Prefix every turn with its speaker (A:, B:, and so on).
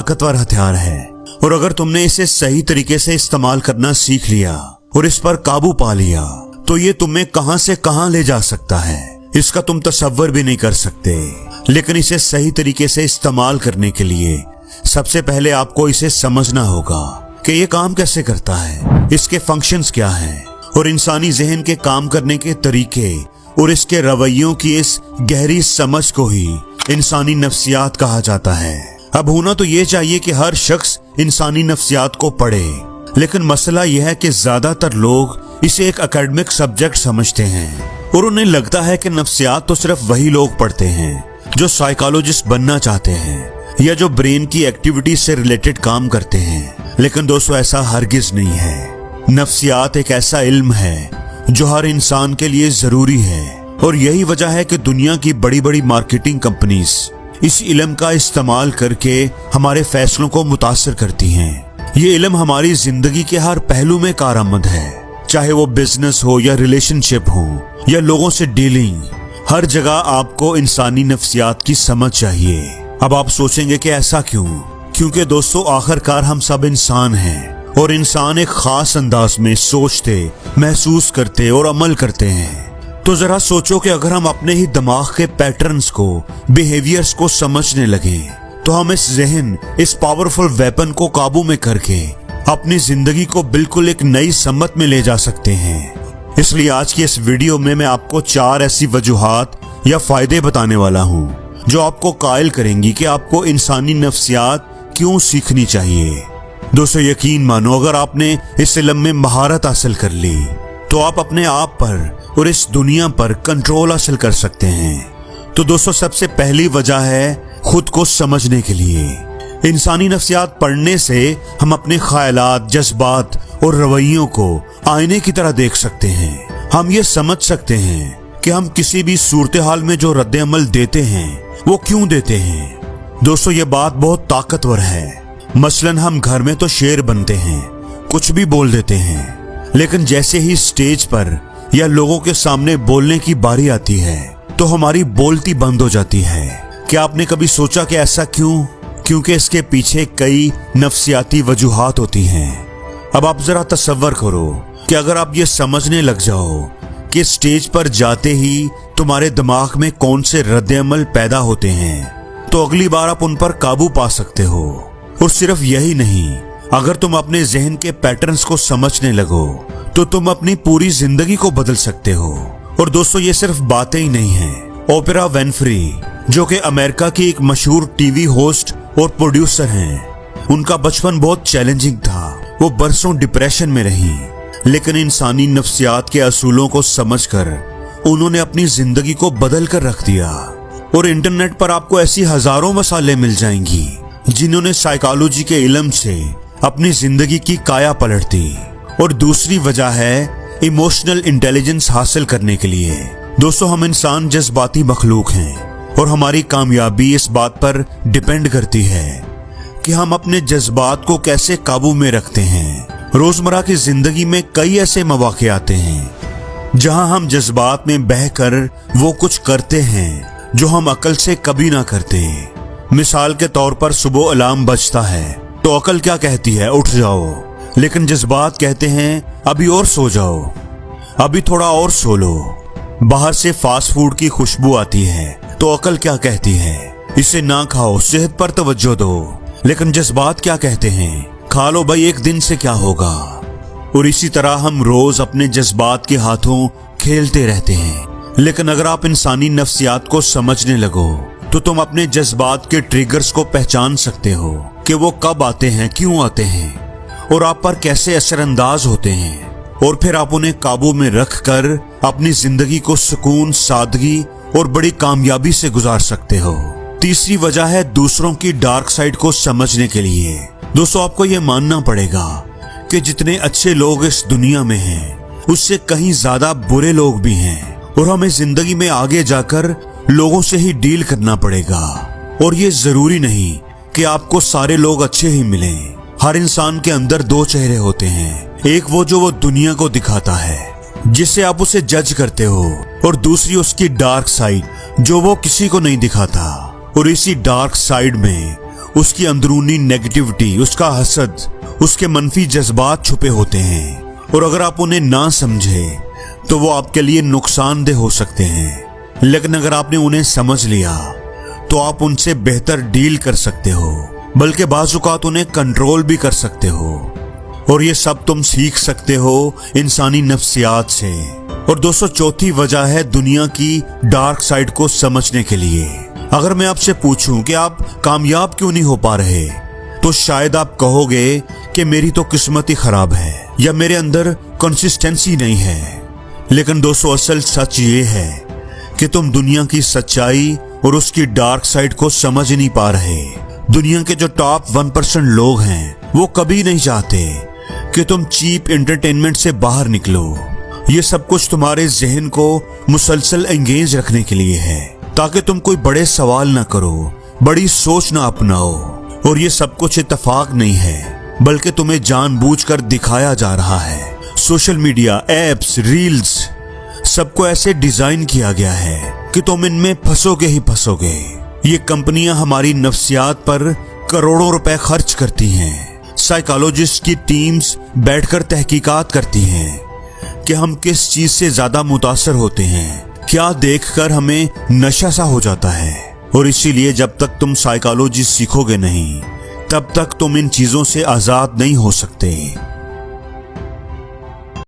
A: ताकतवर हथियार है और अगर तुमने इसे सही तरीके से इस्तेमाल करना सीख लिया और इस पर काबू पा लिया तो ये तुम्हें कहां से कहां ले जा सकता है, इसका तुम तसव्वुर भी नहीं कर सकते। लेकिन इसे सही तरीके से इस्तेमाल करने के लिए सबसे पहले आपको इसे समझना होगा कि ये काम कैसे करता है, इसके फंक्शंस क्या हैं और इंसानी जहन के काम करने के तरीके और इसके रवैयों की इस गहरी समझ को ही इंसानी नफ्सियात कहा जाता है। अब होना तो ये चाहिए कि हर शख्स इंसानी नफ्सियात को पढ़े, लेकिन मसला यह है कि ज्यादातर लोग इसे एक एकेडमिक सब्जेक्ट समझते हैं और उन्हें लगता है कि नफ्सियात तो सिर्फ वही लोग पढ़ते हैं जो साइकोलॉजिस्ट बनना चाहते हैं या जो ब्रेन की एक्टिविटी से रिलेटेड काम करते हैं। लेकिन दोस्तों, ऐसा हरगिज नहीं है। नफ्सियात एक ऐसा इल्म है जो हर इंसान के लिए जरूरी है और यही वजह है कि दुनिया की बड़ी बड़ी मार्केटिंग कंपनीज इस इल्म का इस्तेमाल करके हमारे फैसलों को मुतासर करती हैं। ये इल्म हमारी जिंदगी के हर पहलू में कारआमद है, चाहे वो बिजनेस हो या रिलेशनशिप हो या लोगों से डीलिंग। हर जगह आपको इंसानी नफ्सियात की समझ चाहिए। अब आप सोचेंगे कि ऐसा क्यों? क्योंकि दोस्तों, आखिरकार हम सब इंसान हैं और इंसान एक खास अंदाज में सोचते, महसूस करते और अमल करते हैं। तो जरा सोचो कि अगर हम अपने ही दिमाग के पैटर्न्स को, बिहेवियर्स को समझने लगे तो हम इस जहन, इस पावरफुल वेपन को काबू में करके अपनी जिंदगी को बिल्कुल एक नई समत में ले जा सकते हैं। इसलिए आज की इस वीडियो में मैं आपको 4 ऐसी वजूहात या फायदे बताने वाला हूँ जो आपको कायल करेंगी कि आपको इंसानी नफ्सियात क्यों सीखनी चाहिए। दोस्तों, यकीन मानो, अगर आपने इस इल्म में महारत हासिल कर ली तो आप अपने आप पर और इस दुनिया पर कंट्रोल हासिल कर सकते हैं। तो दोस्तों, सबसे पहली वजह है खुद को समझने के लिए। इंसानी नफ्सियात पढ़ने से हम अपने ख्यालात, जज्बात और रवैयों को आईने की तरह देख सकते हैं। हम ये समझ सकते हैं कि हम किसी भी सूरत हाल में जो रद्द अमल देते हैं वो क्यों देते हैं। दोस्तों, ये बात बहुत ताकतवर है। मसलन हम घर में तो शेर बनते हैं, कुछ भी बोल देते हैं, लेकिन जैसे ही स्टेज पर या लोगों के सामने बोलने की बारी आती है तो हमारी बोलती बंद हो जाती है। क्या आपने कभी सोचा कि ऐसा क्यों? क्योंकि इसके पीछे कई नफ्सियाती वजूहात होती हैं। अब आप जरा तसव्वुर करो कि अगर आप ये समझने लग जाओ कि स्टेज पर जाते ही तुम्हारे दिमाग में कौन से रद्द-ए-अमल पैदा होते हैं तो अगली बार आप उन पर काबू पा सकते हो। और सिर्फ यही नहीं, अगर तुम अपने जहन के पैटर्न्स को समझने लगो तो तुम अपनी पूरी जिंदगी को बदल सकते हो। और दोस्तों, ये सिर्फ बातें ही नहीं हैं। ओपरा विनफ्री, जो कि अमेरिका की एक मशहूर टीवी होस्ट और प्रोड्यूसर हैं, उनका बचपन बहुत चैलेंजिंग था। वो बरसों डिप्रेशन में रही, लेकिन इंसानी नफ्सियात के असूलों को समझकर उन्होंने अपनी जिंदगी को बदल कर रख दिया। और इंटरनेट पर आपको ऐसी हजारों मसाले मिल जाएंगी जिन्होंने साइकोलॉजी के इल्म से अपनी जिंदगी की काया पलट दी। और दूसरी वजह है इमोशनल इंटेलिजेंस हासिल करने के लिए। दोस्तों, हम इंसान जज्बाती मखलूक हैं और हमारी कामयाबी इस बात पर डिपेंड करती है कि हम अपने जज्बात को कैसे काबू में रखते हैं। रोजमर्रा की जिंदगी में कई ऐसे मौके आते हैं जहां हम जज्बात में बहकर वो कुछ करते हैं जो हम अकल से कभी ना करते। मिसाल के तौर पर सुबह अलार्म बजता है तो अकल क्या कहती है? उठ जाओ। लेकिन जज्बात कहते हैं अभी और सो जाओ, अभी थोड़ा और सो लो। बाहर से फास्ट फूड की खुशबू आती है तो अकल क्या कहती है? इसे ना खाओ, सेहत पर तवज्जो दो। लेकिन जज्बात क्या कहते हैं? खा लो भाई, एक दिन से क्या होगा। और इसी तरह हम रोज अपने जज्बात के हाथों खेलते रहते हैं। लेकिन अगर आप इंसानी नफ्सियात को समझने लगो तो तुम अपने जज्बात के ट्रिगर्स को पहचान सकते हो कि वो कब आते हैं, क्यों आते हैं और आप पर कैसे असरअंदाज होते हैं। और फिर आप उन्हें काबू में रखकर अपनी जिंदगी को सुकून, सादगी और बड़ी कामयाबी से गुजार सकते हो। तीसरी वजह है दूसरों की डार्क साइड को समझने के लिए। दोस्तों, आपको ये मानना पड़ेगा कि जितने अच्छे लोग इस दुनिया में हैं उससे कहीं ज्यादा बुरे लोग भी हैं और हमें जिंदगी में आगे जाकर लोगों से ही डील करना पड़ेगा। और ये जरूरी नहीं कि आपको सारे लोग अच्छे ही मिलें। हर इंसान के अंदर 2 चेहरे होते हैं, एक वो जो वो दुनिया को दिखाता है जिससे आप उसे जज करते हो, और दूसरी उसकी डार्क साइड जो वो किसी को नहीं दिखाता। और इसी डार्क साइड में اس کی اندرونی نیگیٹیوٹی، اس کا حسد، اس کے منفی جذبات چھپے ہوتے ہیں، اور اگر آپ انہیں نہ سمجھے تو وہ آپ کے لیے نقصان دہ ہو سکتے ہیں، لیکن اگر آپ نے انہیں سمجھ لیا تو آپ ان سے بہتر ڈیل کر سکتے ہو، بلکہ بعض اوقات انہیں کنٹرول بھی کر سکتے ہو، اور یہ سب تم سیکھ سکتے ہو انسانی نفسیات سے۔ اور دوستو، چوتھی وجہ ہے دنیا کی ڈارک سائیڈ کو سمجھنے کے لیے۔ اگر میں آپ سے پوچھوں کہ آپ کامیاب کیوں نہیں ہو پا رہے تو شاید آپ کہو گے کہ میری تو قسمت ہی خراب ہے یا میرے اندر کنسسٹنسی نہیں ہے، لیکن دوستو اصل سچ یہ ہے کہ تم دنیا کی سچائی اور اس کی ڈارک سائیڈ کو سمجھ نہیں پا رہے۔ دنیا کے جو ٹاپ 1% لوگ ہیں وہ کبھی نہیں چاہتے کہ تم چیپ انٹرٹینمنٹ سے باہر نکلو۔ یہ سب کچھ تمہارے ذہن کو مسلسل انگیج رکھنے کے لیے ہے، تاکہ تم کوئی بڑے سوال نہ کرو، بڑی سوچ نہ اپناؤ۔ اور یہ سب کچھ اتفاق نہیں ہے، بلکہ تمہیں جان بوجھ کر دکھایا جا رہا ہے۔ سوشل میڈیا، ایپس، ریلز، سب کو ایسے ڈیزائن کیا گیا ہے کہ تم ان میں پھنسو گے ہی پھنسو گے۔ یہ کمپنیاں ہماری نفسیات پر کروڑوں روپے خرچ کرتی ہیں، سائیکالوجسٹ کی ٹیمز بیٹھ کر تحقیقات کرتی ہیں کہ ہم کس چیز سے زیادہ متاثر ہوتے ہیں، کیا دیکھ کر ہمیں نشہ سا ہو جاتا ہے۔ اور اسی لیے جب تک تم سائیکالوجی سیکھو گے نہیں، تب تک تم ان چیزوں سے آزاد نہیں ہو سکتے۔